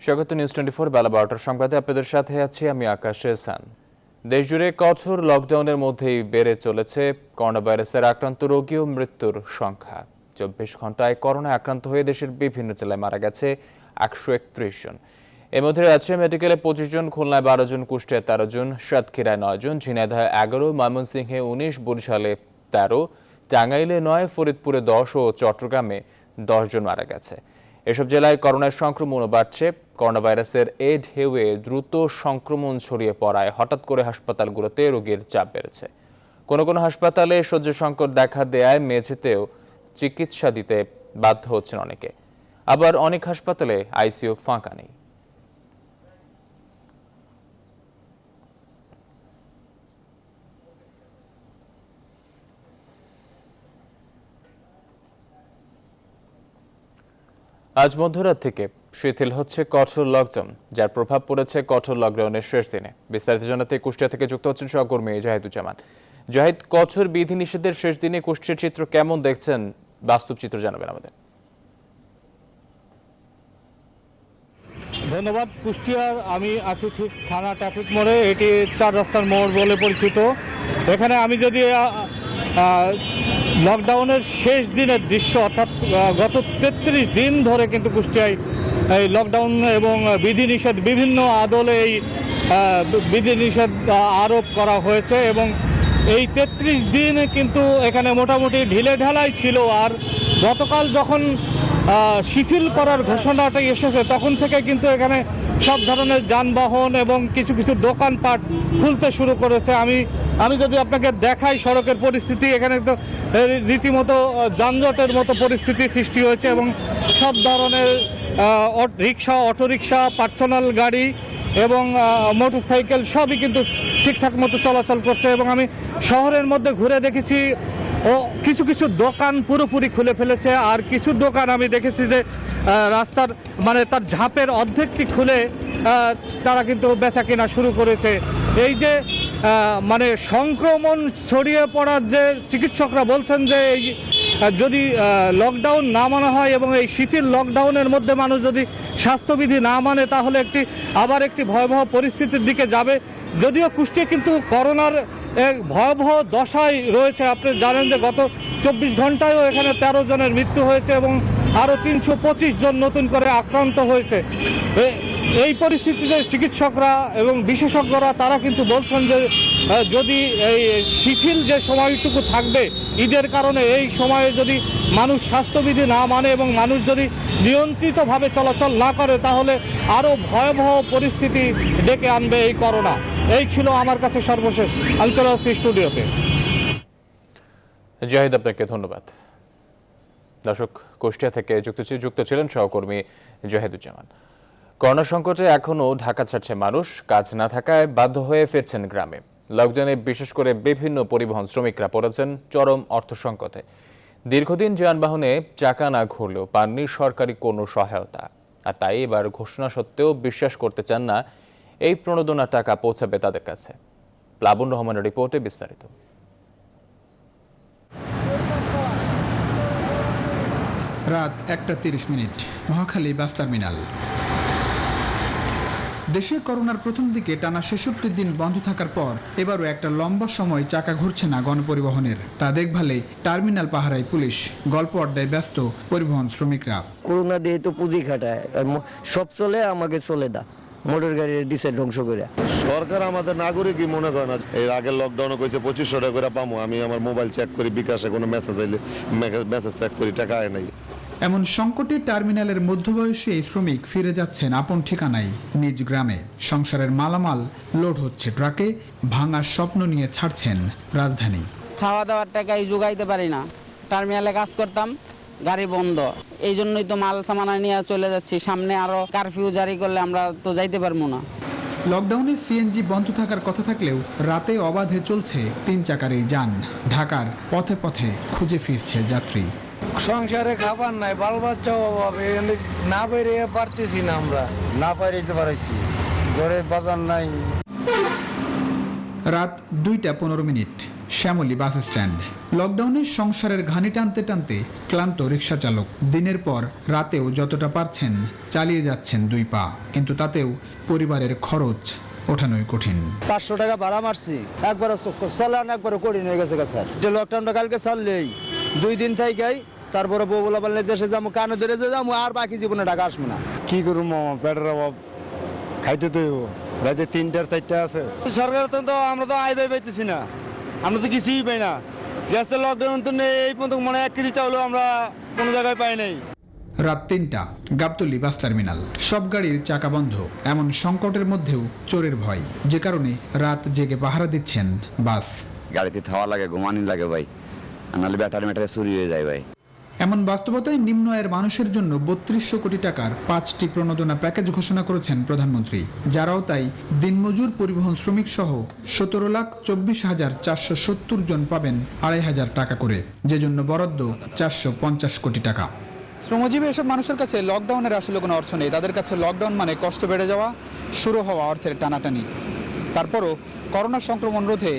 স্বাগত নিউজ 24 বেলা 12টার সংবাদে আপনাদের সাথে আছি আমি আকাশ এহসান। দেশজুড়ে কঠোর লকডাউনের মধ্যেই বেড়ে চলেছে করোনা ভাইরাসের আক্রান্ত রোগী ও মৃত্যুর সংখ্যা। 24 ঘন্টায় করোনা আক্রান্ত হয়ে দেশের বিভিন্ন জেলায় মারা গেছে 131 জন। এর মধ্যে রাজশাহী মেডিকেলে 25 জন, খুলনায় 12 জন, কুষ্টিয়ায় 13 জন, সাতক্ষীরায় 9 জন, ঝিনাইদহে 11, ময়মনসিংহে 19, বরিশালে 13, টাঙ্গাইলে 9, ফরিদপুরে 10 ও চট্টগ্রামে 10 জন মারা গেছে। এসব জেলায় করোনার সংক্রমণও বাড়ছে। করোনা ভাইরাসের এই ঢেউয়ে দ্রুত সংক্রমণ ছড়িয়ে পড়ায় হঠাৎ করে হাসপাতালগুলোতে রোগীর চাপ বেড়েছে। কোনো কোনো হাসপাতালে শয্যা সংকট দেখা দেয়ায় মেঝেতেও চিকিৎসা দিতে বাধ্য হচ্ছেন অনেকে। আবার অনেক হাসপাতালে আইসিইউ ফাঁকা নেই। আজ মধ্যরাত থেকে শিথিল হচ্ছে কঠোর লকডাউন, যার প্রভাব পড়েছে কঠোর লকডাউনের শেষ দিনে। বিস্তারিত জানাতে কুষ্টিয়া থেকে যুক্ত হচ্ছেন সহকর্মী জাহিদুজ্জামান। জাহিদ, কঠোর বিধিনিষেধের শেষ দিনে কুষ্টিয়ার চিত্র কেমন দেখছেন? বাস্তব চিত্র জানাবেন আমাদের। ধন্যবাদ। কুষ্টিয়ার আমি আছি ঠিক থানা ট্রাফিক মোড়ে। এটি 4 রাস্তার মোড় বলে পরিচিত। এখানে আমি যদি লকডাউনের শেষ দিনের দৃশ্য, অর্থাৎ গত 33 দিন ধরে কিন্তু কুষ্টিয়ায় এই লকডাউন এবং বিধিনিষেধ বিভিন্ন আদলে এই বিধিনিষেধ আরোপ করা হয়েছে এবং এই 33 দিন কিন্তু এখানে মোটামুটি ঢিলেঢালাই ছিল। আর গতকাল যখন শিথিল করার ঘোষণাটা এসেছে তখন থেকে কিন্তু এখানে সব ধরনের যানবাহন এবং কিছু কিছু দোকানপাট খুলতে শুরু করেছে। আমি যদি আপনাকে দেখাই সড়কের পরিস্থিতি, এখানে তো রীতিমতো যানজটের মতো পরিস্থিতি সৃষ্টি হয়েছে এবং সব ধরনের রিক্সা, অটোরিক্সা, পার্সোনাল গাড়ি এবং মোটরসাইকেল সবই কিন্তু ঠিকঠাক মতো চলাচল করছে। এবং আমি শহরের মধ্যে ঘুরে দেখেছি ও কিছু কিছু দোকান পুরোপুরি খুলে ফেলেছে, আর কিছু দোকান আমি দেখেছি যে রাস্তার তার ঝাঁপের অর্ধেকটি খুলে তারা কিন্তু বেচা কেনা শুরু করেছে। এই যে সংক্রমণ ছড়িয়ে পড়ার যে চিকিৎসকরা বলছেন যে যদি লকডাউন না মানা হয় এবং এই শিথিল লকডাউনের মধ্যে মানুষ যদি স্বাস্থ্যবিধি না মানে তাহলে আবার একটি ভয়াবহ পরিস্থিতির দিকে যাবে। যদিও কুষ্টিয়া কিন্তু করোনার এক ভয়াবহ দশায় রয়েছে। আপনি জানেন যে গত 24 ঘন্টায়ও এখানে 13 জনের মৃত্যু হয়েছে এবং আরও 325 জন নতুন করে আক্রান্ত হয়েছে। এই পরিস্থিতিতে চিকিৎসকরা এবং বিশেষজ্ঞরা তারা কিন্তু বলছেন যে যদি এই শিথিল যে সময়টুকু থাকবে ঈদের কারণে, এই সময়ে যদি মানুষ স্বাস্থ্যবিধি না মানে এবং মানুষ যদি নিয়ন্ত্রিতভাবে চলাচল না করে তাহলে আরও ভয়াবহ পরিস্থিতি ডেকে আনবে এই করোনা। এই ছিল আমার কাছে সর্বশেষ। আমি চলে আসছি স্টুডিওতে। জাহিদ, আপনাকে ধন্যবাদ। দর্শক, কুষ্টিয়া থেকে যুক্ত ছিলেন সহকর্মী জাহিদুজ্জামান। করোনা সংকটে এখনও ঢাকা ছাড়ছে মানুষ, কাজ না থাকায় বাধ্য হয়ে ফিরছেন গ্রামে। লকডাউনে বিশেষ করে বিভিন্ন পরিবহন শ্রমিকরা পড়েছেন চরম অর্থ সংকটে। দীর্ঘদিন যানবাহনে চাকা না ঘুরলেও পাননি সরকারি কোনো সহায়তা, আর তাই এবার ঘোষণা সত্ত্বেও বিশ্বাস করতে চান না এই প্রণোদনা টাকা পৌঁছাবে তাদের কাছে। প্লাবন রহমানের রিপোর্টে বিস্তারিত। রাত 1:30, মহাখালী বাস টার্মিনাল। দেশে করোনার প্রথম দিকে টানা 66 দিন বন্ধ থাকার পর এবারও একটা লম্বা সময় চাকা ঘুরছে না গণপরিবহনের। তা দেখভালে টার্মিনাল পাহারায় পুলিশ, গল্প আড্ডায় ব্যস্ত পরিবহন শ্রমিকরা। করোনা দিয়ে তো পুঁজি খাটায়, সব চলে আমাকে চলে দা মোটর গাড়ি দিছে ধ্বংস করে। সরকার আমাদের নাগরিকই মনে করে না। এর আগে লকডাউনে কইছে 2500 টাকা করে পাবো। আমি আমার মোবাইল চেক করি, বিকাশে কোনো মেসেজ আইলে মেসেজ চেক করি, টাকা আয় নাই। এমন সংকটে টার্মিনালের মধ্যবয়সী এই শ্রমিক ফিরে যাচ্ছেন আপন ঠিকানায়, নিজ গ্রামে। সংসারের মালামাল লোড হচ্ছে ট্রাকে, ভাঙার স্বপ্ন নিয়ে ছাড়ছেন রাজধানী। খাওয়া দাওয়ার টাকাই জোগাইতে পারি না। টার্মিনালে কাজ করতাম, গাড়ি বন্ধ, এই জন্যই তো মাল সামানা নিয়ে চলে যাচ্ছি। সামনে আরো কারফিউ জারি করলে আমরা তো যাইতে পারবো না। লকডাউনে সিএনজি বন্ধ থাকার কথা থাকলেও রাতে অবাধে চলছে 3 চাকার এই যান। ঢাকার পথে পথে খুঁজে ফিরছে যাত্রী। সংসারে খাবার নাই, বাল বাচ্চাও অভাবে, না বেরিয়ে পারতেছি না, আমরা না পাইতে পারছি, ঘরে বাজার নাই। রাত 2:15, শ্যামলী বাস স্ট্যান্ড। লকডাউনে সংসারের ঘানি টানতে টানতে ক্লান্ত রিক্সা চালক দিনের পর রাতেও যতটা পারছেন চালিয়ে যাচ্ছেন দুই পা, কিন্তু তাতেও পরিবারের খরচ ওঠানোই কঠিন। 500 টাকা ভাড়া মারছি, একবারও চলান একবারও করি নিয়ে গেছে স্যার। এটা লকডাউনটা কালকে ছাড়লেই 2 দিন থাইকাই, তারপরে বউ বলা বললে দেশে যাবো, কানে ধরে যাবো, আর বাকি জীবনে টাকা আসবো না। কি করবো মামা, পেটের অভাব, খাইতে তো রাতে 3টা 4টা আছে। সরকার তো আমরা তো আয় ব্যয় পাইতেছি না, আমরা তো কিছুই পাই না। গ্যাসের লকডাউন তো নেই, এই পর্যন্ত মানে 1 কেজি চাউলও আমরা কোনো জায়গায় পাই নাই। রাত 3টা, গাবতলী বাস টার্মিনাল। সব গাড়ির চাকা বন্ধ। এমন সংকটের মধ্যেও চোরের ভয়, যে কারণে রাত জেগে পাহারা দিচ্ছেন বাস। গাড়িতে থাওয়া লাগে, ঘুমানি লাগে ভাই, নাহলে ব্যাটারি ম্যাটারি চুরি হয়ে যায় ভাই। এমন বাস্তবতায় নিম্ন আয়ের মানুষের জন্য 3200 কোটি টাকার 5টি প্রণোদনা প্যাকেজ ঘোষণা করেছেন প্রধানমন্ত্রী, যারাও তাই দিনমজুর, পরিবহন শ্রমিক সহ 17,24,470 জন পাবেন 2,500 টাকা করে, যে জন্য বরাদ্দ 450 কোটি টাকা। শ্রমজীবী এসব মানুষের কাছে লকডাউনের আসলে কোনো অর্থ নেই। তাদের কাছে লকডাউন মানে কষ্ট বেড়ে যাওয়া, শুরু হওয়া অর্থের টানাটানি। তারপরও করোনা সংক্রমণ রোধে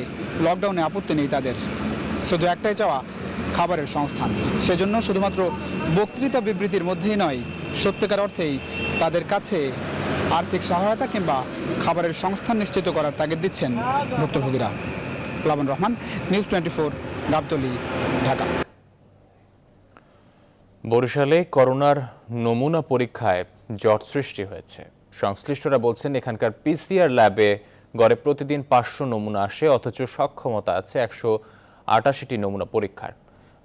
লকডাউনে আপত্তি নেই তাদের, শুধু একটাই চাওয়া, খাবারের সংস্থান। সেজন্য শুধুমাত্র বক্তৃতা বিবৃতির মধ্যেই নয়, সত্যিকার অর্থেই তাদের কাছে আর্থিক সহায়তা কিংবা খাবারের সংস্থান নিশ্চিত করার তাগিদ দিচ্ছেন ভুক্তভোগীরা। প্লাবন রহমান, নিউজ 24, গাবতলী, ঢাকা। বরিশালে করোনার নমুনা পরীক্ষায় জট সৃষ্টি হয়েছে। সংশ্লিষ্টরা বলছেন এখানকার পিসিআর ল্যাবে গড়ে প্রতিদিন 500 নমুনা আসে, অথচ সক্ষমতা আছে 188টি নমুনা পরীক্ষার।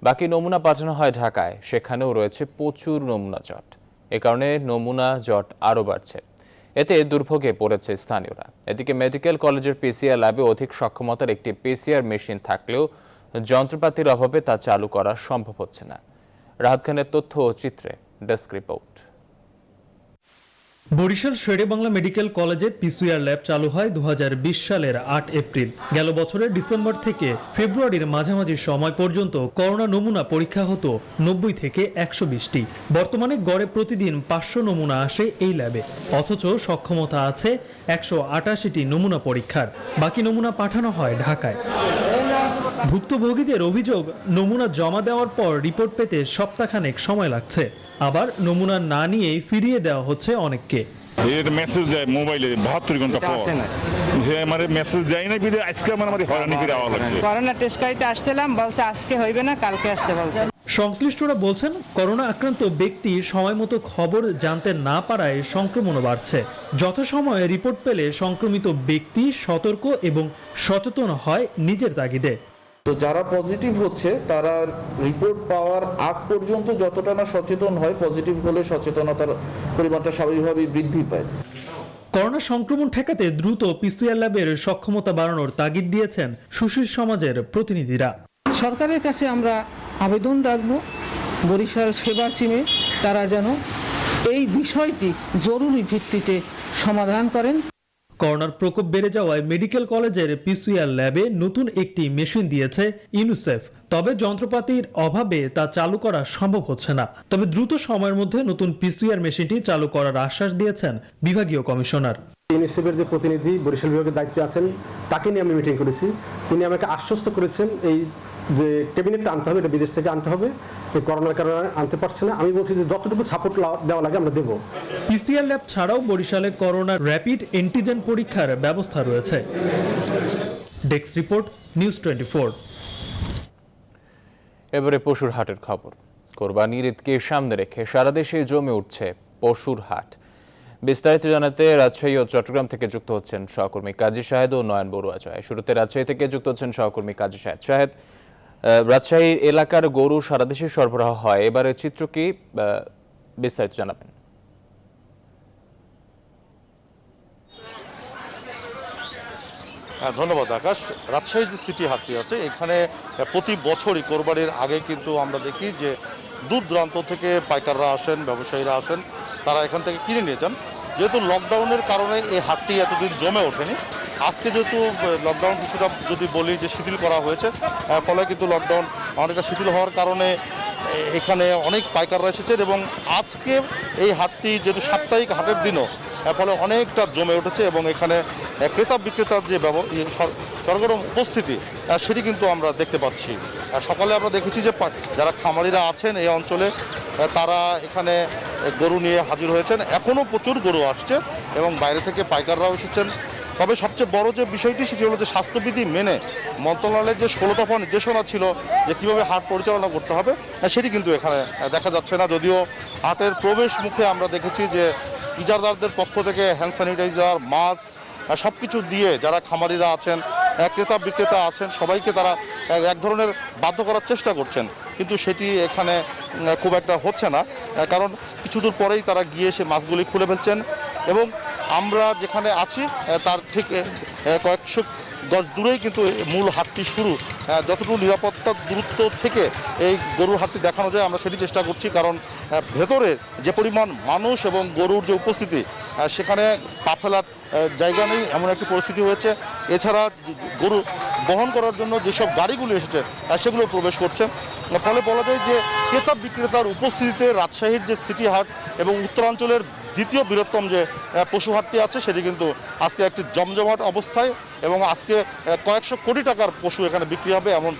বাকি নমুনা পাঠানো হয় ঢাকায়, সেখানেও রয়েছে প্রচুর নমুনা জট। এ কারণে নমুনা জট আরও বাড়ছে, এতে দুর্ভোগে পড়েছে স্থানীয়রা। এদিকে মেডিকেল কলেজের পিসিআর ল্যাবে অধিক সক্ষমতার একটি পিসিআর মেশিন থাকলেও যন্ত্রপাতির অভাবে তা চালু করা সম্ভব হচ্ছে না। রাহাত খানের তথ্য ও চিত্রে ডেস্ক রিপোর্ট। বরিশাল শেরে বাংলা মেডিকেল কলেজে পিসিআর ল্যাব চালু হয় 2020 সালের 8 এপ্রিল। গেল বছরের ডিসেম্বর থেকে ফেব্রুয়ারির মাঝামাঝি সময় পর্যন্ত করোনা নমুনা পরীক্ষা হতো 90 থেকে 120টি। বর্তমানে গড়ে প্রতিদিন 500 নমুনা আসে এই ল্যাবে, অথচ সক্ষমতা আছে 188টি নমুনা পরীক্ষার। বাকি নমুনা পাঠানো হয় ঢাকায়। ভুক্তভোগীদের অভিযোগ, নমুনা জমা দেওয়ার পর রিপোর্ট পেতে সপ্তাহখানেক সময় লাগছে, আবার নমুনা না নিয়েই ফিরিয়ে দেওয়া হচ্ছে অনেককে। এর মেসেজ দেয় মোবাইলে 72 ঘন্টা পর, যে আমার মেসেজ দেয় না, বিদে আজকে আমার হয়রানি করে আওয়া লাগছে। করোনা টেস্ট করাইতে আসছিলাম, বলছে আজকে হইবে না, কালকে আসতে বলছে। সংশ্লিষ্টরা বলছেন করোনা আক্রান্ত ব্যক্তি সময় মতো খবর জানতে না পারায় সংক্রমণও বাড়ছে। যথাসময়ে রিপোর্ট পেলে সংক্রমিত ব্যক্তি সতর্ক এবং সচেতন হয় নিজের তাগিদে। তো যারা পজিটিভ হচ্ছে তারা রিপোর্ট পাওয়ার আগ পর্যন্ত যতটা না সচেতন হয়, পজিটিভ হলে সচেতনতার পরিমাণটা স্বাভাবিকভাবেই বৃদ্ধি পায়। করোনা সংক্রমণ ঠেকাতে দ্রুত পিসিআর ল্যাবের সক্ষমতা বাড়ানোর তাগিদ দিয়েছেন সুশীল সমাজের প্রতিনিধিরা। সরকারের কাছে আমরা আবেদন রাখব, বরিশাল সেবা টিমে তারা যেন এই বিষয়টি জরুরি ভিত্তিতে সমাধান করেন। করোনার প্রকোপ বেড়ে যাওয়ায় মেডিকেল কলেজের পিসিআর ল্যাবে নতুন একটি মেশিন দিয়েছে ইউনিসেফ। তবে যন্ত্রপাতির অভাবে তা চালু করা সম্ভব হচ্ছে না। তবে দ্রুত সময়ের মধ্যে নতুন পিসিআর মেশিনটি চালু করার আশ্বাস দিয়েছেন বিভাগীয় কমিশনার। ইউনিসেফের যে প্রতিনিধি বরিশাল বিভাগের দায়িত্বে আছেন, তাকে নিয়ে আমি মিটিং করেছি। তিনি আমাকে আশ্বস্ত করেছেন এই যে ক্যাবিনেটটা আনতে হবে, এটা বিদেশ থেকে আনতে হবে, এই করোনার কারণে আনতে পারছে না। আমি বলছি যে যতটুকু সাপোর্ট দেওয়া লাগে আমরা দেবো। পিসিআর ল্যাব ছাড়াও বরিশালে করোনা র্যাপিড অ্যান্টিজেন পরীক্ষার ব্যবস্থা রয়েছে। Desk report, news 24। এবারে পশুর হাটের খবর। কোরবানির ঈদকে সামনে রেখে সারা দেশে জমে উঠছে পশুর হাট। বিস্তারিত জানাতে রাজশাহী ও চট্টগ্রাম থেকে যুক্ত হচ্ছেন সহকর্মী কাজী শাহেদ ও নয়ন বড়ুয়া জয়। শুরুতে রাজশাহী থেকে যুক্ত হচ্ছেন সহকর্মী কাজী শাহেদ। শাহেদ, রাজশাহী এলাকার গরু সারা দেশে সরবরাহ হয়, এবারে চিত্র কি, বিস্তারিত জানাবেন। ধন্যবাদ আকাশ। রাজশাহীর যে সিটি হাটটি আছে, এখানে প্রতি বছরই কোরবানির আগে কিন্তু আমরা দেখি যে দূর দূরান্ত থেকে পাইকাররা আসেন, ব্যবসায়ীরা আসেন, তারা এখান থেকে কিনে নিয়ে যান। যেহেতু লকডাউনের কারণে এই হাটটি এতদিন জমে ওঠেনি, আজকে যেহেতু লকডাউন কিছুটা যদি বলি যে শিথিল করা হয়েছে, ফলে কিন্তু লকডাউন অনেকটা শিথিল হওয়ার কারণে এখানে অনেক পাইকাররা এসেছেন এবং আজকে এই হাটটি যেহেতু সাপ্তাহিক হাটের দিনও ফলে অনেকটা জমে উঠেছে এবং এখানে ক্রেতা বিক্রেতার যে সরগরম উপস্থিতি সেটি কিন্তু আমরা দেখতে পাচ্ছি। সকালে আমরা দেখেছি যে যারা খামারিরা আছেন এই অঞ্চলে তারা এখানে গরু নিয়ে হাজির হয়েছেন। এখনও প্রচুর গরু আসছে এবং বাইরে থেকে পাইকাররাও এসেছেন। তবে সবচেয়ে বড় যে বিষয়টি সেটি হলো যে স্বাস্থ্যবিধি মেনে মন্ত্রণালয়ের যে 16 দফা নির্দেশনা ছিল যে কীভাবে হাট পরিচালনা করতে হবে সেটি কিন্তু এখানে দেখা যাচ্ছে না। যদিও হাটের প্রবেশ মুখে আমরা দেখেছি যে ইজারদারদের পক্ষ থেকে হ্যান্ড স্যানিটাইজার, মাস্ক সব কিছু দিয়ে যারা খামারিরা আছেন, ক্রেতা বিক্রেতা আছেন, সবাইকে তারা এক ধরনের বাধ্য করার চেষ্টা করছেন, কিন্তু সেটি এখানে খুব একটা হচ্ছে না। কারণ কিছু দূর পরেই তারা গিয়ে সে মাছগুলি খুলে ফেলছেন এবং আমরা যেখানে আছি তার ঠিক কয়েকশো গজ দূরেই কিন্তু মূল হাটটি শুরু। যতটুকু নিরাপত্তার দূরত্ব থেকে এই গরুর হাটটি দেখানো যায় আমরা সেটি চেষ্টা করছি, কারণ ভেতরে যে পরিমাণ মানুষ এবং গরুর যে উপস্থিতি সেখানে পা ফেলার জায়গা নেই, এমন একটি পরিস্থিতি হয়েছে। এছাড়া গরু বহন করার জন্য যেসব গাড়িগুলি এসেছে সেগুলো প্রবেশ করছে। ফলে বলা যায় যে ক্রেতা বিক্রেতার উপস্থিতিতে রাজশাহীর যে সিটি হাট এবং উত্তরাঞ্চলের দ্বিতীয় বৃহত্তম যে পশু হাটটি আছে সেটি কিন্তু আজকে একটি জমজমাট অবস্থায় এবং আজকে কয়েকশো কোটি টাকার পশু এখানে বিক্রি হবে এমন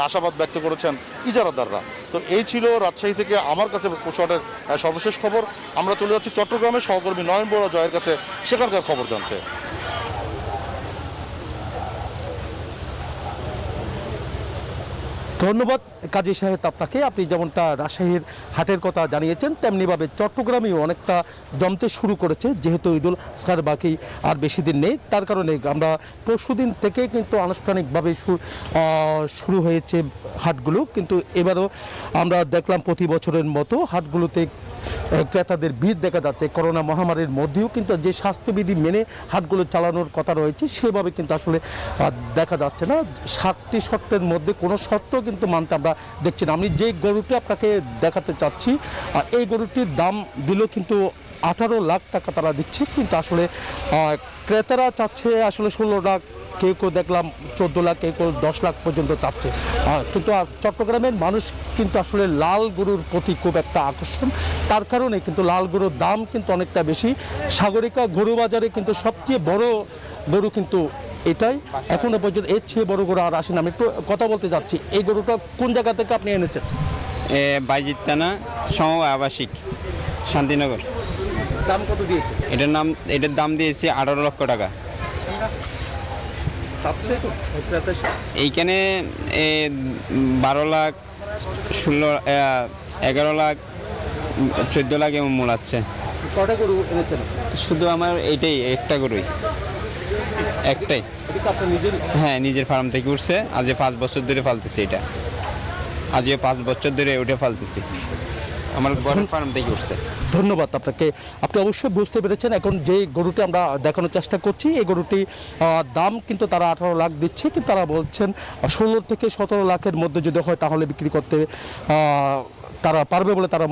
আশাবাদ ব্যক্ত করেছেন ইজারাদাররা। তো এই ছিল রাজশাহী থেকে আমার কাছে পশু হাটের সর্বশেষ খবর। আমরা চলে যাচ্ছি চট্টগ্রামের সহকর্মী নয়ন বড়ুয়া জয়ের কাছে সেখানকার খবর জানতে। ধন্যবাদ কাজী সাহেব আপনাকে। আপনি যেমনটা রাজশাহীর হাটের কথা জানিয়েছেন তেমনিভাবে চট্টগ্রামেও অনেকটা জমতে শুরু করেছে, যেহেতু ঈদুল আজহার বাকি আর বেশি দিন নেই, তার কারণে আমরা পরশুদিন থেকে কিন্তু আনুষ্ঠানিকভাবে শুরু হয়েছে হাটগুলো। কিন্তু এবারও আমরা দেখলাম প্রতি বছরের মতো হাটগুলোতে ক্রেতাদের ভিড় দেখা যাচ্ছে। করোনা মহামারীর মধ্যেও কিন্তু যে স্বাস্থ্যবিধি মেনে হাটগুলো চালানোর কথা রয়েছে সেভাবে কিন্তু আসলে দেখা যাচ্ছে না। 7টি শর্তের মধ্যে কোনো শর্ত কিন্তু মানতে আমরা দেখছি না। আমি যে গরুটি আপনাকে দেখাতে চাচ্ছি এই গরুটির দাম দিলেও কিন্তু 18 লাখ টাকা তারা দিচ্ছে, কিন্তু আসলে ক্রেতারা চাচ্ছে আসলে 16 লাখ, কেউ কেউ দেখলাম 14 লাখ, কেউ কেউ 10 লাখ পর্যন্ত চাচ্ছে। কিন্তু চট্টগ্রামের মানুষ কিন্তু আসলে লাল গরুর প্রতি খুব একটা আকর্ষণ, তার কারণে কিন্তু লাল গরুর দাম কিন্তু অনেকটা বেশি। সাগরিকা গরু বাজারে কিন্তু সবচেয়ে বড় গরু কিন্তু এটাই, এখনো পর্যন্ত এর চেয়ে বড় গরু আর আসেনি। আমি একটু কথা বলতে যাচ্ছি, এই গরুটা কোন জায়গা থেকে আপনি এনেছেন? বাইজিৎ থানা সমবায় আবাসিক শান্তিনগর। দাম কত দিয়েছে? এটার দাম দিয়েছি 18 লক্ষ টাকা। এইখানে 12 লাখ, 11 লাখ, 14 লাখ এমন মূলাচ্ছে। কটা গরু এনেছেন? শুধু আমার এইটাই একটা গরুই, একটাই। হ্যাঁ, নিজের ফার্ম থেকে উঠছে। আজ 5 বছর ধরে পালতেছি এটা, আজকে 5 বছর ধরে ওটা পালতেছি, আমার গরুর ফার্ম থেকে উঠছে। ধন্যবাদ আপনাকে। আপনি অবশ্যই বুঝতে পেরেছেন এখন যে গরুটি আমরা দেখানোর চেষ্টা করছি এই গরুটি দাম কিন্তু তারা 18 লাখ দিচ্ছে, কিন্তু তারা বলছেন 16 থেকে 17 লাখের মধ্যে যদি হয় তাহলে বিক্রি করতে তারা পারবে বলে তারা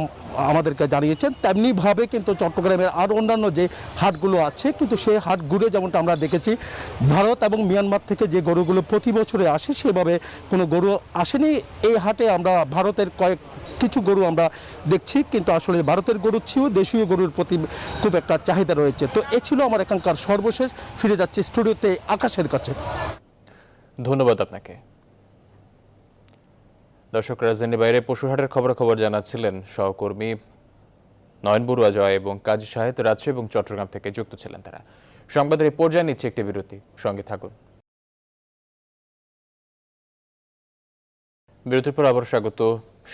আমাদেরকে জানিয়েছেন। তেমনিভাবে কিন্তু চট্টগ্রামের আর অন্যান্য যে হাটগুলো আছে কিন্তু সেই হাট ঘুরে যেমনটা আমরা দেখেছি ভারত এবং মিয়ানমার থেকে যে গরুগুলো প্রতি বছরে আসে সেভাবে কোনো গরু আসেনি। এই হাটে আমরা ভারতের কিছু গরু আমরা দেখছি, কিন্তু আসলে ভারতের গরুর চেয়েও দেশীয় গরুর প্রতি খুব একটা চাহিদা রয়েছে। তো এ ছিল আমার এখানকার সর্বশেষ। ফিরে যাচ্ছি স্টুডিওতে আকাশের কাছে। ধন্যবাদ আপনাকে। দর্শক, রাজধানীর বাইরে পশুহাটের খবর জানাচ্ছিলেন সহকর্মী নয়ন বড়ুয়া জয় এবং কাজী সাহেব। রাজশাহী এবং চট্টগ্রাম থেকে যুক্ত ছিলেন তারা। সংবাদের এই পর্যায়ে নিচ্ছে একটি বিরতি, সঙ্গে থাকুন। বিরতির পর আবার স্বাগত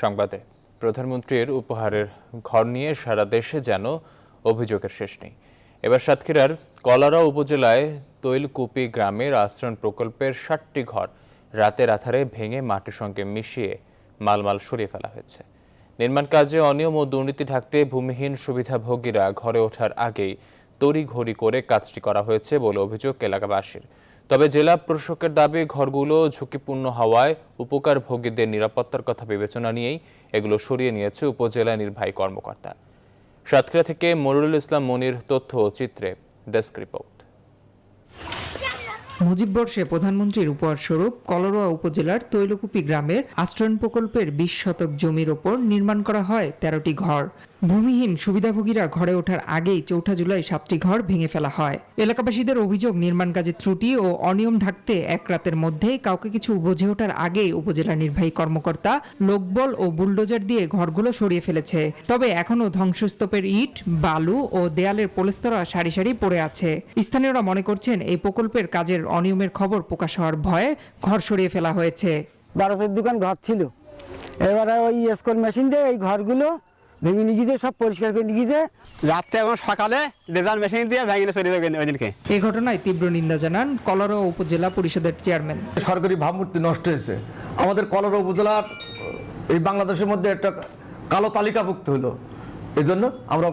সংবাদে। প্রধানমন্ত্রীর উপহারের ঘর নিয়ে সারা দেশে যেন অভিযোগের শেষ নেই। এবার সাতক্ষীরার কলারা উপজেলায় তৈলকুপি গ্রামের আশ্রয়ণ প্রকল্পের 60টি ঘর রাতের আধারে ভেঙে মাটির সঙ্গে মিশিয়ে মালমাল সরিয়ে ফেলা হয়েছে। নির্মাণ কাজে অনিয়ম ও দুর্নীতি ঢাকতে ভূমিহীন সুবিধাভোগীরা ঘরে ওঠার আগেই তড়িঘড়ি করে কাজটি করা হয়েছে বলে অভিযোগ এলাকাবাসীর। তবে জেলা প্রশাসকের দাবি ঘরগুলো ঝুঁকিপূর্ণ হওয়ায় উপকারভোগীদের নিরাপত্তার কথা বিবেচনা নিয়েই এগুলো সরিয়ে নিয়েছে উপজেলা নির্বাহী কর্মকর্তা। সাতক্ষীরা থেকে মনিরুল ইসলাম মনির তথ্য ও চিত্রে ডেস্ক রিপোর্ট। মুজিব বর্ষে প্রধানমন্ত্রীর উপহার স্বরূপ কলারোয়া উপজেলার তৈলকুপি গ্রামের আশ্রয়ণ প্রকল্পের 20 শতক জমির ওপর নির্মাণ করা হয় 13টি ঘর। ভূমিহীন সুবিধাভোগীরা ঘরে ওঠার আগেই ৪ জুলাই ৭টি ঘর ভেঙে ফেলা হয়। এলাকাবাসীদের অভিযোগ, নির্মাণ কাজে ত্রুটি ও অনিয়ম ঢাকতে এক রাতের মধ্যেই কাউকে কিছু বুঝে ওঠার আগেই উপজেলা নির্বাহী কর্মকর্তা লোকবল ও বুলডোজার দিয়ে ঘরগুলো সরিয়ে ফেলেছে। তবে এখনও ধ্বংসস্তূপের ইট, বালু ও দেয়ালের পলেস্তরা সারি সারি পড়ে আছে। স্থানীয়রা মনে করছেন এই প্রকল্পের কাজের অনিয়মের খবর প্রকাশ হওয়ার ভয়ে ঘর সরিয়ে ফেলা হয়েছে। 1200 দোকান ঘর ছিল, এবারে ওই স্কোর মেশিন দিয়ে এই ঘরগুলো ভেঙে নিয়ে গিয়েছে, সব পরিষ্কার করে নিয়ে গিয়েছে। রাতে এবং সকালে ডেজার মেশিন দিয়ে ভেঙে চলে যাবে ওই দিনকে। এই ঘটনায় তীব্র নিন্দা জানান কলারোয়া উপজেলা পরিষদের চেয়ারম্যান। সরকারি ভাবমূর্তি নষ্ট হয়েছে। আমাদের কলারোয়া উপজেলার এই বাংলাদেশের মধ্যে একটা কালো তালিকাভুক্ত হলো। এজন্য আমরা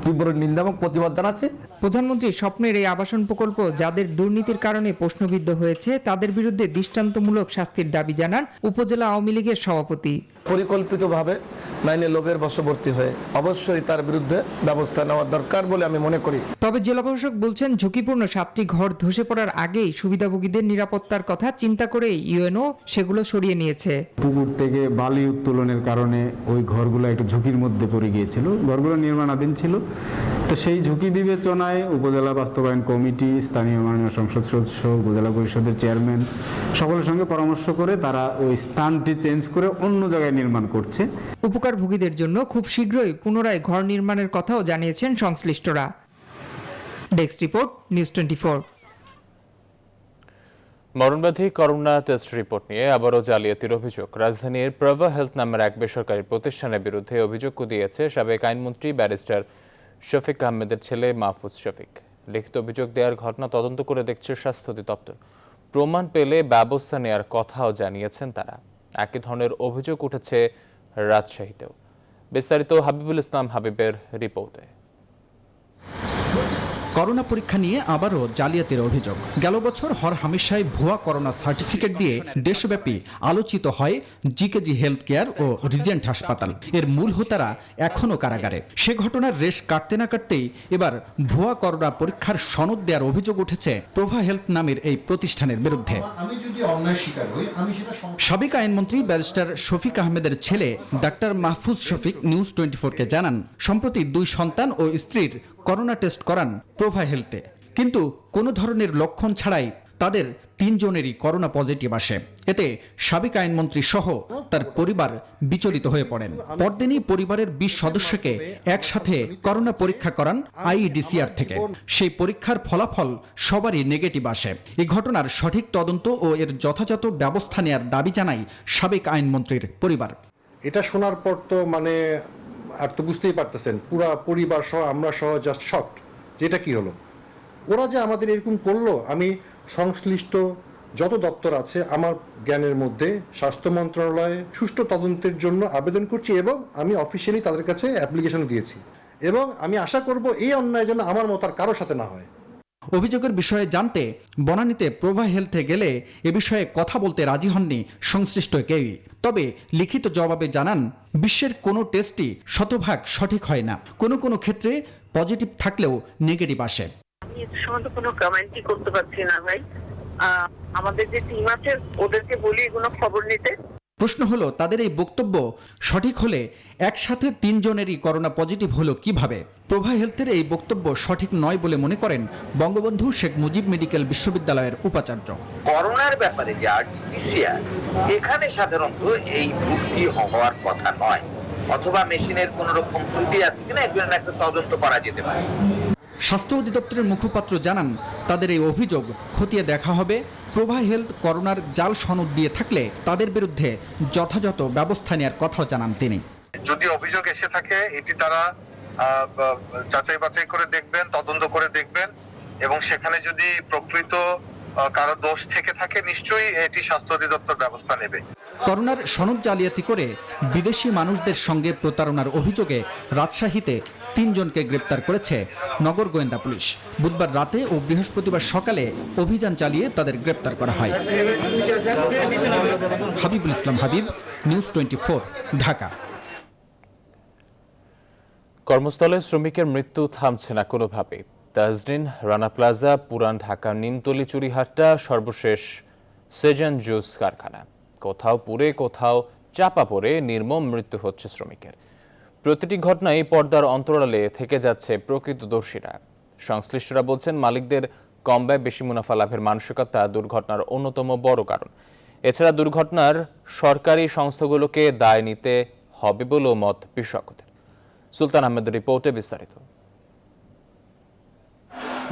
তীব্র নিন্দা এবং প্রতিবাদ জানাচ্ছি। প্রধানমন্ত্রী স্বপ্নের এই আবাসন প্রকল্প যাদের দুর্নীতির কারণে প্রশ্নবিদ্ধ হয়েছে তাদের বিরুদ্ধে দৃষ্টান্তমূলক শাস্তির দাবি জানান উপজেলা আওয়ামী লীগের সভাপতি। পরিকল্পিতভাবে লাইনে লোভের বশবর্তী হয়ে অবশ্যই তার বিরুদ্ধে ব্যবস্থা নেওয়া দরকার বলে আমি মনে করি। তবে জেলা প্রশাসক বলছেন, ঝুঁকিপূর্ণ 7টি ঘর ধসে পড়ার আগেই সুবিধাভোগীদের নিরাপত্তার কথা চিন্তা করে ইউএনও সেগুলো সরিয়ে নিয়েছে। পুকুর থেকে বালি উত্তোলনের কারণে ওই ঘরগুলো একটু ঝুঁকির মধ্যে পড়ে গিয়েছিল, ঘরগুলো নির্মাণাধীন ছিল। তো সেই ঝুঁকি বিবেচনায় উপজেলা বাস্তবায়ন কমিটি, স্থানীয় মাননীয় সংসদ সদস্য, উপজেলা পরিষদের চেয়ারম্যান সকলের সঙ্গে পরামর্শ করে তারা ওই স্থানটি চেঞ্জ করে অন্য জায়গায় নির্মাণ করছে। উপকারভোগীদের জন্য খুব শীঘ্রই পুনরায় ঘর নির্মাণের কথাও জানিয়েছেন সংশ্লিষ্টরা। Desk report, news 24। মরণব্যাধি করোনা টেস্ট রিপোর্ট নিয়ে আবারও জালিয়াতির অভিযোগ। রাজধানীর প্রভা হেলথ নামের এক বেসরকারি প্রতিষ্ঠানের বিরুদ্ধে অভিযোগ দিয়েছে সাবেক আইনমন্ত্রী ব্যারিস্টার শফিক আহমেদের ছেলে মাহফুজ শফিক। লিখিত অভিযোগ দেওয়ার ঘটনা তদন্ত করে দেখছে স্বাস্থ্য অধিদপ্তর। প্রমাণ পেলে ব্যবস্থা নেওয়ার কথাও জানিয়েছেন তারা। একই ধরনের অভিযোগ উঠেছে রাজশাহীতেও। বিস্তারিত হাবিবুল ইসলাম হাবিবের রিপোর্টে। করোনা পরীক্ষা নিয়ে আবারও জালিয়াতির অভিযোগ। গেল বছর হরহামেশায় ভুয়া করোনা সার্টিফিকেট দিয়ে দেশব্যাপী আলোচিত হয় জিকেজি হেলথ কেয়ার ও রিজেন্ট হাসপাতাল। এর মূল হোতারা এখনও কারাগারে। সে ঘটনার রেশ কাটতে না কাটতেই এবার ভুয়া করোনা পরীক্ষার সনদ দেওয়ার অভিযোগ উঠেছে প্রভা হেলথ নামের এই প্রতিষ্ঠানের বিরুদ্ধে। সাবেক আইনমন্ত্রী ব্যারিস্টার শফিক আহমেদের ছেলে ডাক্তার মাহফুজ শফিক নিউজ 24-কে জানান, সম্প্রতি 2 সন্তান ও স্ত্রীর করোনা টেস্ট করান প্রভা হেলথে, কিন্তু কোনো ধরনের লক্ষণ ছাড়াই তাদের 3 জনেরই করোনা পজিটিভ আসে। এতে সাবেক আইনমন্ত্রী সহ তার পরিবার বিচলিত হয়ে পড়েন। পরদিনই পরিবারের 20 সদস্যকে একসাথে করোনা পরীক্ষা করান আইইডিসিআর থেকে। সেই পরীক্ষার ফলাফল সবারই নেগেটিভ আসে। এই ঘটনার সঠিক তদন্ত ও এর যথাযথ ব্যবস্থা নেওয়ার দাবি জানায় সাবেক আইনমন্ত্রীর পরিবার। এটা শোনার পর তো আর তো বুঝতেই পারতেছেন, পুরা পরিবার সহ আমরা সহ জাস্ট শকড যে এটা কি হলো। ওরা যে আমাদের এরকম করলো, আমি সংশ্লিষ্ট যত দপ্তর আছে আমার জ্ঞানের মধ্যে স্বাস্থ্য মন্ত্রণালয়ে সুষ্ঠু তদন্তের জন্য আবেদন করছি এবং আমি অফিসিয়ালি তাদের কাছে অ্যাপ্লিকেশন দিয়েছি এবং আমি আশা করব এই অন্যায় যেন আমার মতো আর কারোর সাথে না হয়। অভিযোগের বিষয়ে জানতে বনানীতে প্রভা হেলথে গেলে এ বিষয়ে কথা বলতে রাজি হননি সংশ্লিষ্ট কেউই। তবে লিখিত জবাবে জানান, বিশ্বের কোনো টেস্টই শতভাগ সঠিক হয় না, কোনো কোনো ক্ষেত্রে পজিটিভ থাকলেও নেগেটিভ আসে। আমি এর সম্বন্ধে কোনো কমেন্টই করতে পারছি না ভাই। আমাদের যে টিম আছে ওদেরকে বলি এগুলো খবর নিতে। প্রশ্ন হলো, তাদের এই বক্তব্য সঠিক হলে একসাথে 3 জনেরই করোনা পজিটিভ হলো কিভাবে? প্রভা হেলথের এই বক্তব্য সঠিক নয় বলে মনে করেন বঙ্গবন্ধু শেখ মুজিব মেডিকেল বিশ্ববিদ্যালয়ের উপাচার্য। করোনার ব্যাপারে যে আরটিপিসিআর, এখানে সাধারণত এই ত্রুটি হওয়ার কথা নয়, অথবা মেশিনের কোন রকম ত্রুটি আছে কিনা এর জন্য একটা তদন্ত করা যেতে পারে। স্বাস্থ্য অধিদপ্তরের মুখপাত্র জানান, তাদের এই অভিযোগ খতিয়ে দেখা হবে। প্রভা হেলথ করোনার জাল সনদ দিয়ে থাকলে তাদের বিরুদ্ধে যথাযথ ব্যবস্থা নেওয়ার কথাও জানান তিনি। যদি অভিযোগ এসে থাকে এটি তারা যাচাই বাছাই করে দেখবেন, তদন্ত করে দেখবেন এবং সেখানে যদি প্রকৃত কারো দোষ থেকে থাকে নিশ্চয়ই এটি স্বাস্থ্য অধিদপ্তর ব্যবস্থা নেবে। করোনার সনদ জালিয়াতি করে বিদেশি মানুষদের সঙ্গে প্রতারণার অভিযোগে রাজশাহীতে 3 জনকে গ্রেপ্তার করেছে নগর গোয়েন্দা পুলিশ। বুধবার রাতে ও বৃহস্পতিবার সকালে অভিযান চালিয়ে তাদের গ্রেপ্তার করা হয়। হাবিবুল ইসলাম হাবিব, নিউজ 24, ঢাকা। কর্মস্থলে শ্রমিকের মৃত্যু থামছে না কোনোভাবে। তাজরিন, রানা প্লাজা, পুরান ঢাকার নিমতলী চুরিহাট্টা, সর্বশেষ সেজান জুস কারখানা, কোথাও পুড়ে কোথাও চাপা পড়ে নির্মম মৃত্যু হচ্ছে শ্রমিকের। প্রতিটি ঘটনায় পর্দার অন্তরালে থেকে যাচ্ছে প্রকৃতদর্শীরা। সংশ্লিষ্টরা বলছেন, মালিকদের কম ব্যয় বেশি মুনাফা লাভের মানসিকতা দুর্ঘটনার অন্যতম বড় কারণ। এছাড়া দুর্ঘটনার সরকারি সংস্থাগুলোকে দায় নিতে হবে বলেও মত বিশেষজ্ঞদের। সুলতান আহমেদের রিপোর্টে বিস্তারিত।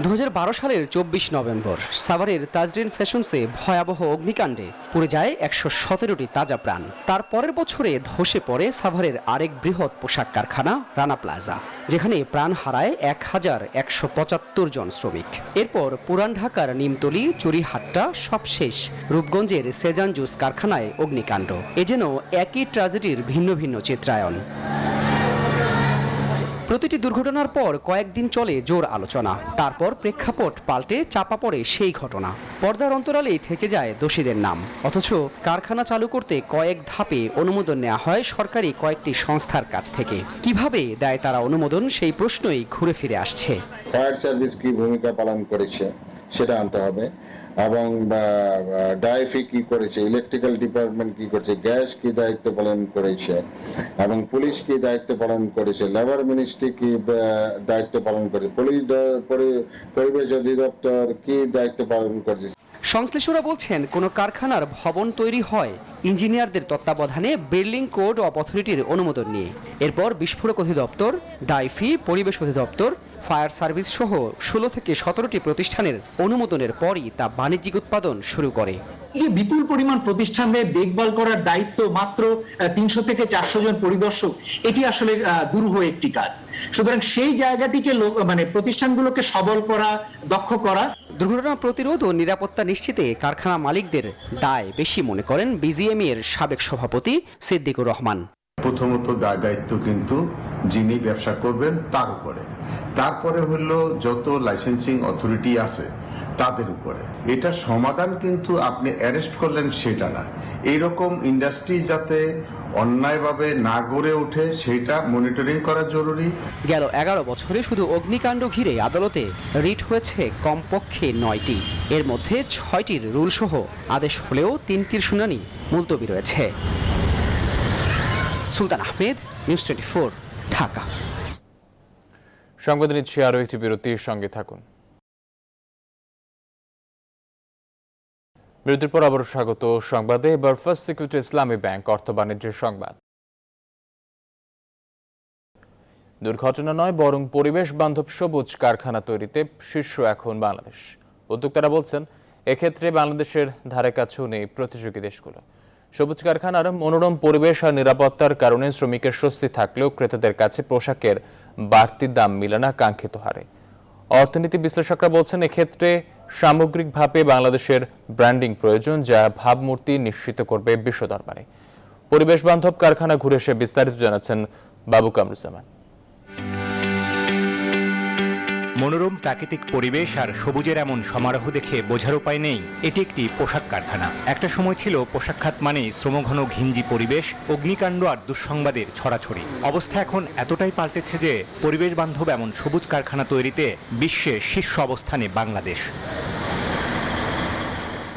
2012 সালের 24 নভেম্বর সাভারের তাজরিন ফ্যাশনসে ভয়াবহ অগ্নিকাণ্ডে পুড়ে যায় 117টি তাজা প্রাণ। তার পরের বছরে ধসে পড়ে সাভারের আরেক বৃহৎ পোশাক কারখানা রানা প্লাজা, যেখানে প্রাণ হারায় 1175 জন শ্রমিক। এরপর পুরান ঢাকার নিমতলী, চুরিহাট্টা, সবশেষ রূপগঞ্জের সেজান জুস কারখানায় অগ্নিকাণ্ড। এ যেন একই ট্র্যাজেডির ভিন্ন ভিন্ন চিত্রায়ন। প্রতিটি দুর্ঘটনার পর কয়েকদিন চলে জোর আলোচনা, তারপর প্রেক্ষাপট পাল্টে চাপা পড়ে সেই ঘটনা। পর্দার অন্তরালেই থেকে যায় দোষীদের নাম, অথচ কারখানা চালু করতে কয়েক ধাপে অনুমোদন নেওয়া হয় সরকারি কয়েকটি সংস্থার কাছ থেকে। কিভাবে দেয় তারা অনুমোদন, সেই প্রশ্নই ঘুরে ফিরে আসছে। ফায়ার সার্ভিস কি ভূমিকা পালন করেছে সেটা আনতে হবে, এবং ডাইফি কি করেছে, ইলেকট্রিক্যাল ডিপার্টমেন্ট কি করেছে, গ্যাস কি দায়িত্ব পালন করেছে, এবং পুলিশ কি দায়িত্ব পালন করেছে, লেবার মিনিস্ট্রি কি দায়িত্ব পালন করেছে, পরিবেশ অধিদপ্তর কি দায়িত্ব পালন করেছে। সংশ্লিষ্টরা বলছেন, কোনো কারখানার ভবন তৈরি হয় ইঞ্জিনিয়ারদের তত্ত্বাবধানে বিল্ডিং কোড অফ অথরিটির অনুমোদন নিয়ে। এরপর বিস্ফোরক অধিদপ্তর, ডাইফি, পরিবেশ অধিদপ্তর, ফায়ার সার্ভিস সহ 16 থেকে 17টি প্রতিষ্ঠানের অনুমোদনের পরই তা বাণিজ্যিক উৎপাদন শুরু করে। এই বিপুল পরিমাণ প্রতিষ্ঠানের দেখভাল করার দায়িত্ব মাত্র 300 থেকে 400 জন পরিদর্শক, এটি আসলে দুরূহ একটি কাজ। সুতরাং সেই জায়গাটিকে প্রতিষ্ঠানগুলোকে সবল করা, দক্ষ করা। দুর্ঘটনা প্রতিরোধ ও নিরাপত্তা নিশ্চিতে কারখানা মালিকদের দায় বেশি মনে করেন বিজিএমই এর সাবেক সভাপতি সিদ্দিকুর রহমান। প্রথমত দায়িত্ব কিন্তু যিনি ব্যবসা করবেন তার উপরে, তারপরে হলো যত লাইসেন্সিং অথরিটি আছে তাদের উপরে। এটা সমাধান কিন্তু আপনি অ্যারেস্ট করলেন সেটা না, এইরকম ইন্ডাস্ট্রি যাতে অন্যায়ভাবে না গড়ে ওঠে সেটা মনিটরিং করা জরুরি। গেল 11 বছরে শুধু অগ্নিকাণ্ড ঘিরে আদালতে রিট হয়েছে কমপক্ষে 9টি, এর মধ্যে 6টির রুল সহ আদেশ হলেও 3টির শুনানি মুলতবি রয়েছে। সুলতান আহমেদ, নিউজ 24, ঢাকা। সংবাদ নিচ্ছি আরও একটি বিরতির সঙ্গে থাকুন। বিরতির পর আবারও স্বাগত সংবাদে। এবার ফার্স্ট সিকিউরিটি ইসলামী ব্যাংক অর্থ বাণিজ্যের সংবাদ। দুর্ঘটনা নয়, বরং পরিবেশ বান্ধব সবুজ কারখানা তৈরিতে শীর্ষ এখন বাংলাদেশ। উদ্যোক্তারা বলছেন, এক্ষেত্রে বাংলাদেশের ধারে কাছেও নেই প্রতিযোগী দেশগুলো। সবুজ কারখানার মনোরম পরিবেশ আর নিরাপত্তার কারণে শ্রমিকের স্বস্তি থাকলেও ক্রেতাদের কাছে পোশাকের বাড়তি দাম মিলে না কাঙ্ক্ষিত হারে। অর্থনীতি বিশ্লেষকরা বলছেন, এক্ষেত্রে সামগ্রিকভাবে বাংলাদেশের ব্র্যান্ডিং প্রয়োজন, যা ভাবমূর্তি নিশ্চিত করবে বিশ্ব দরবারে। পরিবেশ বান্ধব কারখানা ঘুরে এসে বিস্তারিত জানাচ্ছেন বাবু কামরুজ্জামান। মনোরম প্রাকৃতিক পরিবেশ আর সবুজের এমন সমারোহ দেখে বোঝার উপায় নেই এটি একটি পোশাক কারখানা। একটা সময় ছিল পোশাক খাত মানে শ্রমঘন ঘিঞ্জি পরিবেশ, অগ্নিকাণ্ড আর দুঃসংবাদের ছড়াছড়ি। অবস্থা এখন এতটাই পাল্টেছে যে পরিবেশ বান্ধব এমন সবুজ কারখানা তৈরিতে বিশ্বের শীর্ষ অবস্থানে বাংলাদেশ।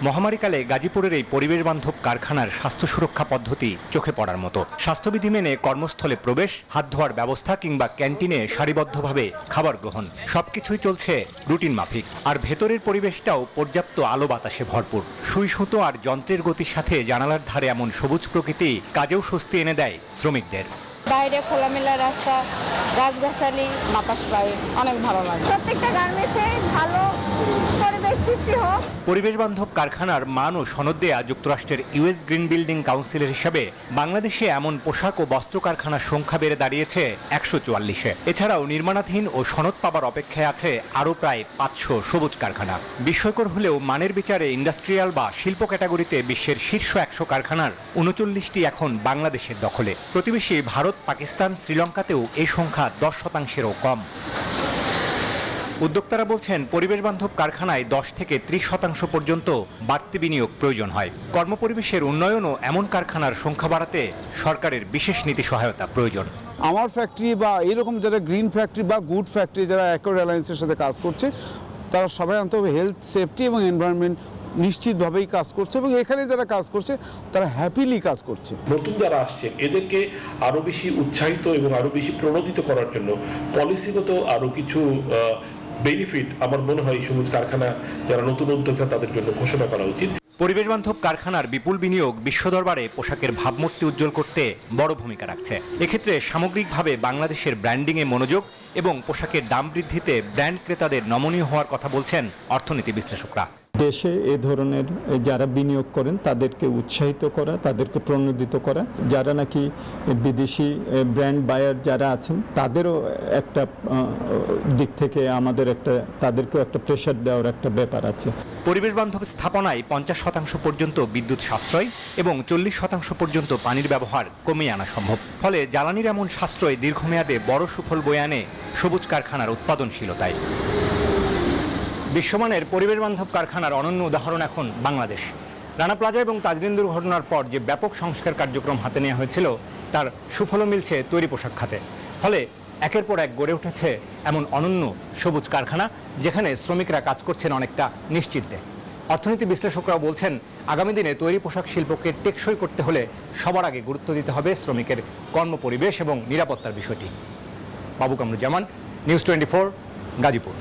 মহামারীকালে গাজীপুরের এই পরিবেশ বান্ধব কারখানার স্বাস্থ্য সুরক্ষা পদ্ধতি চোখে পড়ার মতো। স্বাস্থ্যবিধি মেনে কর্মস্থলে প্রবেশ, হাত ধোয়ার ব্যবস্থা কিংবা ক্যান্টিনে সারিবদ্ধভাবে খাবার গ্রহণ, সবকিছুই চলছে রুটিন মাফিক। আর ভেতরের পরিবেশটাও পর্যাপ্ত আলো বাতাসে ভরপুর। সুই সুতো আর যন্ত্রের গতির সাথে জানালার ধারে এমন সবুজ প্রকৃতি কাজেও স্বস্তি এনে দেয় শ্রমিকদের। বাইরে খোলামেলা রাস্তা, গাছগাছালি, বাতাস পাই, অনেক ভালো লাগে। প্রত্যেকটা গার্মেন্টসে ভালো পরিবেশ সৃষ্টি হোক। পরিবেশ বান্ধব কারখানার মান ও সনদ দেয়া যুক্তরাষ্ট্রের ইউএস গ্রিন বিল্ডিং কাউন্সিলের হিসাবে বাংলাদেশে এমন পোশাক ও বস্ত্র কারখানার সংখ্যা বেড়ে দাঁড়িয়েছে 144-এ। এছাড়াও নির্মাণাধীন ও সনদ পাবার অপেক্ষায় আছে আরও প্রায় 500 সবুজ কারখানা। বিস্ময়কর হলেও মানের বিচারে ইন্ডাস্ট্রিয়াল বা শিল্প ক্যাটাগরিতে বিশ্বের শীর্ষ 100 কারখানার 39টি এখন বাংলাদেশের দখলে। প্রতিবেশী ভারত, পাকিস্তান, শ্রীলঙ্কাতেও এই সংখ্যা 10%-এরও কম। উদ্যোক্তারা বলছেন, পরিবেশ বান্ধব কারখানায় 10 থেকে 30% পর্যন্ত বাড়তি বিনিয়োগ প্রয়োজন হয়। কর্মপরিবেশের উন্নয়ন ও এমন কারখানার সংখ্যা বাড়াতে সরকারের বিশেষ নীতি সহায়তা প্রয়োজন। আমার ফ্যাক্টরি বা এরকম যারা গ্রিন ফ্যাক্টরি বা গুড ফ্যাক্টরি যারা অ্যাকর্ড অ্যালায়েন্সের সাথে কাজ করছে, তারা সবাই আনতে হবে হেলথ, সেফটি এবং এনভায়রনমেন্ট নিশ্চিতভাবেই কাজ করছে এবং এখানে যারা কাজ করছে তারা হ্যাপিলি কাজ করছে। নতুন যারা আসছেন এদেরকে আরো বেশি উৎসাহিত এবং আরো বেশি প্রণোদিত করার জন্য পলিসিগত আরো কিছু বেনিফিট আমার মনে হয় সবুজ কারখানা যারা নতুন উদ্যোক্তা তাদের জন্য ঘোষণা করা উচিত। পরিবেশ বান্ধব কারখানার বিপুল বিনিয়োগ বিশ্ব দরবারে পোশাকের ভাবমূর্তি উজ্জ্বল করতে বড় ভূমিকা রাখছে। এক্ষেত্রে সামগ্রিকভাবে বাংলাদেশের ব্র্যান্ডিংয়ে মনোযোগ এবং পোশাকের দাম বৃদ্ধিতে ব্র্যান্ড ক্রেতাদের নমনীয় হওয়ার কথা বলছেন অর্থনীতি বিশ্লেষকরা। দেশে এ ধরনের যারা বিনিয়োগ করেন তাদেরকে উৎসাহিত করা, তাদেরকে প্রণোদিত করা, যারা নাকি বিদেশি ব্র্যান্ড বায়ার যারা আছেন তাদেরও একটা দিক থেকে আমাদের তাদেরকেও একটা প্রেশার দেওয়ার একটা ব্যাপার আছে। পরিবেশ বান্ধব স্থাপনায় 50% পর্যন্ত বিদ্যুৎ সাশ্রয় এবং 40% পর্যন্ত পানির ব্যবহার কমিয়ে আনা সম্ভব। ফলে জ্বালানির এমন সাশ্রয় দীর্ঘমেয়াদে বড় সুফল বয়ে আনে সবুজ কারখানার উৎপাদনশীলতায়। বিশ্বমানের পরিবেশ বান্ধব কারখানার অনন্য উদাহরণ এখন বাংলাদেশ। রানা প্লাজা এবং তাজরিন দুর্ঘটনার পর যে ব্যাপক সংস্কার কার্যক্রম হাতে নেওয়া হয়েছিল তার সুফলও মিলছে তৈরি পোশাক খাতে। ফলে একের পর এক গড়ে উঠেছে এমন অনন্য সবুজ কারখানা যেখানে শ্রমিকরা কাজ করছেন অনেকটা নিশ্চিন্তে। অর্থনীতি বিশ্লেষকরাও বলছেন আগামী দিনে তৈরি পোশাক শিল্পকে টেকসই করতে হলে সবার আগে গুরুত্ব দিতে হবে শ্রমিকের কর্মপরিবেশ এবং নিরাপত্তার বিষয়টি। বাবু কামরুজ্জামান, নিউজ 24, গাজীপুর।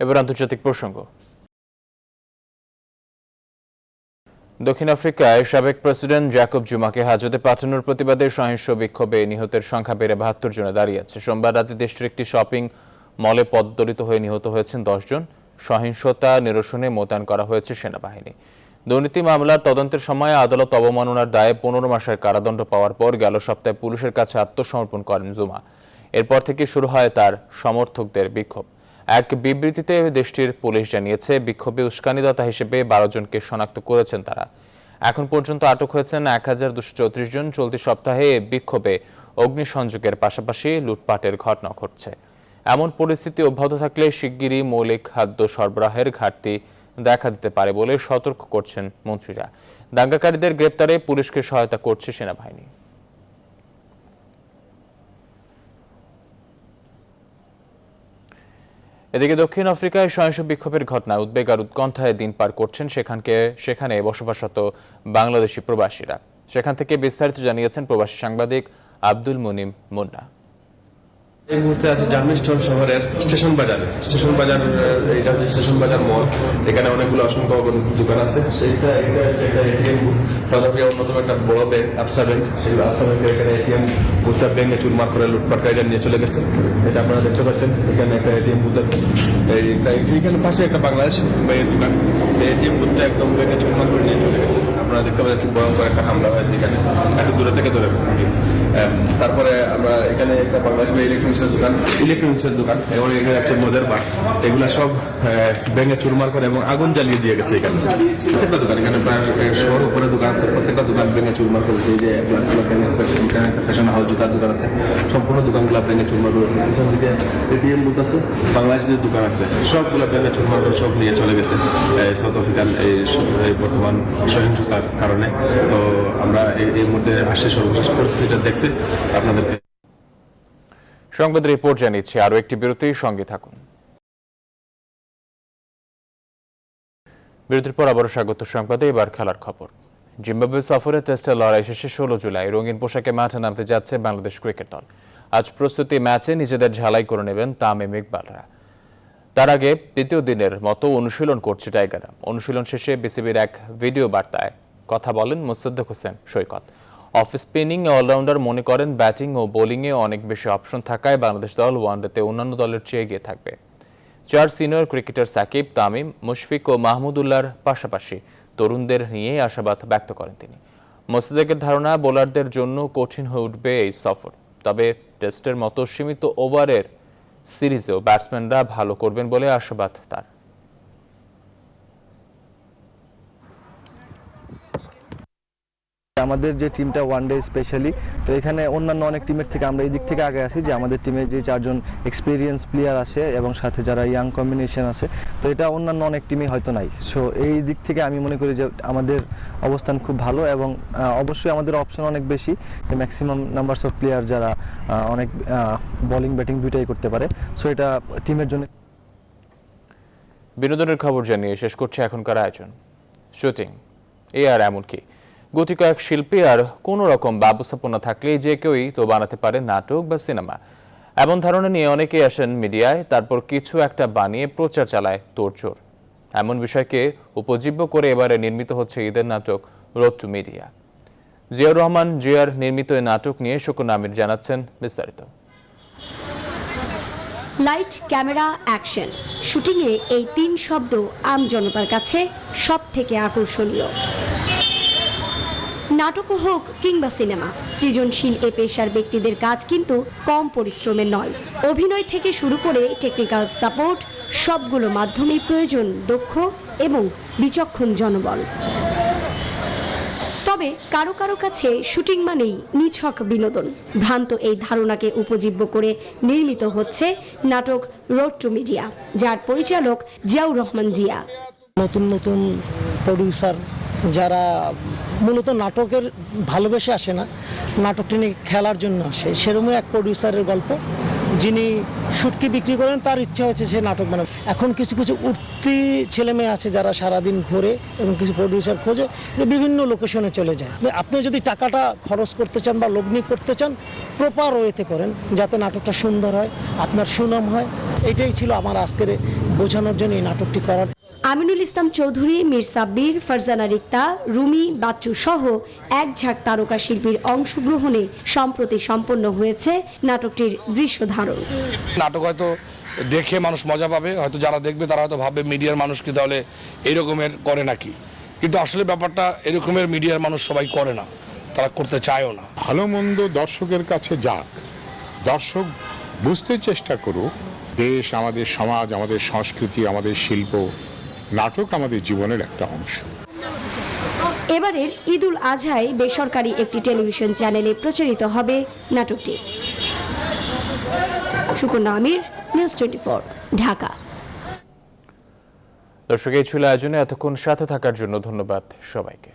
এবার আন্তর্জাতিক প্রসঙ্গ। দক্ষিণ আফ্রিকায় সাবেক প্রেসিডেন্ট জ্যাকব জুমাকে হাজতে পাঠানোর প্রতিবাদে সহিংস বিক্ষোভে নিহতের সংখ্যা বেড়ে 72 জনে দাঁড়িয়েছে। সোমবার রাতে দেশটির একটি শপিং মলে পথদলিত হয়ে নিহত হয়েছেন 10 জন। সহিংসতা নিরসনে মোতায়েন করা হয়েছে সেনাবাহিনী। দুর্নীতি মামলার তদন্তের সময় আদালত অবমাননার দায়ে 15 মাসের কারাদণ্ড পাওয়ার পর গেল সপ্তাহে পুলিশের কাছে আত্মসমর্পণ করেন জুমা। এরপর থেকে শুরু হয় তার সমর্থকদের বিক্ষোভ। এক বিবৃতিতে দেশটির পুলিশ জানিয়েছে বিক্ষোভে উস্কানিদাতা হিসেবে 12 জনকে শনাক্ত করেছেন তারা। এখন পর্যন্ত আটক হয়েছেন 1234 জন। চলতি সপ্তাহে বিক্ষোভে অগ্নিসংযোগের পাশাপাশি লুটপাটের ঘটনা ঘটছে। এমন পরিস্থিতি অব্যাহত থাকলে শিগগিরই মৌলিক খাদ্য সরবরাহের ঘাটতি দেখা দিতে পারে বলে সতর্ক করছেন মন্ত্রীরা। দাঙ্গাকারীদের গ্রেপ্তারে পুলিশকে সহায়তা করছে সেনাবাহিনী। এদিকে দক্ষিণ আফ্রিকায় সহিংস বিক্ষোভের ঘটনায় উদ্বেগ আর উৎকণ্ঠায় দিন পার করছেন সেখানে বসবাসরত বাংলাদেশি প্রবাসীরা। সেখান থেকে বিস্তারিত জানিয়েছেন প্রবাসী সাংবাদিক আব্দুল মুনিম মুন্না। এই মুহূর্তে আছে জার্মিস্টন শহরের স্টেশন বাজার। এটা হচ্ছে স্টেশন বাজার মল। এখানে অনেকগুলো অসংখ্য দোকান আছে। সেইটা এটিএম সাউথ আফ্রিকার অন্যতম একটা বড় ব্যাংক আবসা ব্যাংক। সেই আবসা ব্যাংকের এখানে এটিএম বুথটা ব্যাংকে চুরমার করে লুটপাটকারীরা নিয়ে চলে গেছে। এটা আপনারা দেখতে পাচ্ছেন। এখানে একটা এটিএম বুথ আছে। এইখানে পাশে একটা বাংলাদেশ ব্যাংকের দোকান। এই এটিএম বুথটা একদম ব্যাংকে চুরমার করে নিয়ে চলে গেছে। আপনারা দেখতে পাচ্ছেন খুব ভয়ঙ্কর একটা হামলা হয়েছে এখানে। একটু দূরে থেকে ধরে তারপরে আমরা এখানে একটা বাংলাদেশ ইলেকট্রনিক্সের দোকান এবং এখানে একটা মদের বার, এগুলা সব ব্যাঙে চুরমার করে এবং আগুন জ্বালিয়ে দিয়ে গেছে। এখানে প্রত্যেকটা দোকান, এখানে প্রায় শহর উপরে দোকান আছে, প্রত্যেকটা দোকান ব্যাঙে চুরমার করেছে। এই যে ফ্যাশন হাউস জুতার দোকান আছে, সম্পূর্ণ দোকানগুলো ব্যাঙে চুরমার করেছে। পিছন দিকে এটিএম বুথ আছে, বাংলাদেশের দোকান আছে, সবগুলো ব্যাঙে চুরমার করে সব নিয়ে চলে গেছে সাউথ আফ্রিকান এই বর্তমান সহিংসতার কারণে। তো আমরা এই মুহূর্তে আসছে সর্বশেষ পরিস্থিতিটা দেখতে আপনাদেরকে। সংবাদ রিপোর্ট জানিয়েছি আরও একটি বিরতির সঙ্গে থাকুন। বিরতির পর আবারও স্বাগত সংবাদে। এবার খেলার খবর। জিম্বাবুয়ে সফরে টেস্টের লড়াই শেষে 16 জুলাই রঙিন পোশাকে মাঠে নামতে যাচ্ছে বাংলাদেশ ক্রিকেট দল। আজ প্রস্তুতি ম্যাচে নিজেদের ঝালাই করে নেবেন তামিম ইকবালরা। তার আগে তৃতীয় দিনের মতো অনুশীলন করছে টাইগাররা। অনুশীলন শেষে বিসিবির এক ভিডিও বার্তায় কথা বলেন মোসাদ্দেক হোসেন সৈকত। অফ স্পিনিং অলরাউন্ডার মনে করেন ব্যাটিং ও বোলিংয়ে অনেক বেশি অপশন থাকায় বাংলাদেশ দল ওয়ানডেতে অন্যান্য দলের চেয়ে এগিয়ে থাকবে। 4 সিনিয়র ক্রিকেটার সাকিব, তামিম, মুশফিক ও মাহমুদুল্লাহর পাশাপাশি তরুণদের নিয়ে আশাবাদ ব্যক্ত করেন তিনি। মোসাদ্দেকের ধারণা বোলারদের জন্য কঠিন হয়ে উঠবে এই সফর। তবে টেস্টের মতো সীমিত ওভারের সিরিজেও ব্যাটসম্যানরা ভালো করবেন বলে আশাবাদ তার। আমাদের যে টিমটা ওয়ানডে স্পেশালি, তো এখানে অন্যান্য অনেক টিমের থেকে আমরা এই দিক থেকে আগে আছি যে আমাদের টিমে যে 4 জন এক্সপিরিয়েন্স প্লেয়ার আসে এবং সাথে যারা ইয়াং কম্বিনেশন আছে, তো এটা অন্যান্য অনেক টিমে হয়তো নাই। সো এই দিক থেকে আমি মনে করি যে আমাদের অবস্থান খুব ভালো এবং অবশ্যই আমাদের অপশন অনেক বেশি, ম্যাক্সিমাম নাম্বারস অফ প্লেয়ার যারা অনেক বোলিং ব্যাটিং দুইটাই করতে পারে। সো এটা টিমের জন্য। বিনোদনের খবর জানিয়ে শেষ করছে এখনকার আয়োজন। শুটিং এই আর এমন কি, গুটি কয়েক শিল্পী আর কোনো রকম ব্যবস্থাপনা থাকলেই যে কেউই তো বানাতে পারে নাটক বা সিনেমা। এমন ধারণা নিয়ে অনেকেই আসেন মিডিয়ায়, তারপর কিছু একটা বানিয়ে প্রচার চালায় তোড়জোড়। এমন বিষয়কে উপজীব্য করে এবারে নির্মিত হচ্ছে ঈদের নাটক road to media. Ziaur Rahman জিয়ার নির্মিত এই নাটক নিয়ে শুকুন আমির জানাচ্ছেন বিস্তারিত। লাইট, ক্যামেরা, অ্যাকশন, শুটিংয়ে এই 3 শব্দ আম জনতার কাছে সব থেকে আকর্ষণীয়। নাটকও হোক কিংবা সিনেমা, সৃজনশীল এ পেশার ব্যক্তিদের কাজ কিন্তু কম পরিশ্রমের নয়। অভিনয় থেকে শুরু করে টেকনিক্যাল সাপোর্ট, সবগুলো মাধ্যমেই প্রয়োজন দক্ষ এবং বিচক্ষণ জনবল। তবে কারো কারো কাছে শুটিং মানেই নিছক বিনোদন। ভ্রান্ত এই ধারণাকে উপজীব্য করে নির্মিত হচ্ছে নাটক রোড টু মিডিয়া, যার পরিচালক জিয়াউর রহমান জিয়া। নতুন নতুন প্রডিউসার যারা মূলত নাটকের ভালোবেসে আসে না, নাটকটি নিয়ে খেলার জন্য আসে, সেরকমই এক প্রডিউসারের গল্প, যিনি শুটকি বিক্রি করেন, তার ইচ্ছা হয়েছে সে নাটক বানাবে। এখন কিছু কিছু উঠতি ছেলে মেয়ে আছে যারা সারাদিন ঘোরে এবং কিছু প্রডিউসার খোঁজে, বিভিন্ন লোকেশনে চলে যায়। আপনি যদি টাকাটা খরচ করতে চান বা লগ্নি করতে চান, প্রপার ওয়েতে করেন, যাতে নাটকটা সুন্দর হয়, আপনার সুনাম হয়। এটাই ছিল আমার আজকের বোঝানোর জন্য এই নাটকটি করার। আমিনুল ইসলাম চৌধুরী, মীর সাব্বির, ফারজানা রিক্তা, রুমি, বাচ্চু সহ এক ঝাঁক তারকা শিল্পীর অংশগ্রহণে সম্প্রতি সম্পন্ন হয়েছে নাটকটির দৃশ্য ধারণ। নাটক হয়তো দেখে মানুষ মজা পাবে, হয়তো যারা দেখবে তারা হয়তো ভাববে মিডিয়ার মানুষ কি তাহলে এরকমের করে নাকি, কিন্তু আসলে ব্যাপারটা এরকমের মিডিয়ার মানুষ সবাই করে না, তারা করতে চায়ও না। ভালো মন্দ দর্শকের কাছে যাক, দর্শক বুঝতে চেষ্টা করুক দেশ, আমাদের সমাজ, আমাদের সংস্কৃতি, আমাদের শিল্প, নাটক আমাদের জীবনের একটা অংশ। এবারের ঈদুল আজহায় বেসরকারি একটি টেলিভিশন চ্যানেলে প্রচারিত হবে নাটকটি। শুকুন আমির, নিউজ 24, ঢাকা। দর্শক, এই ছিল আয়োজনে এতক্ষণ সাথে থাকার জন্য ধন্যবাদ সবাইকে।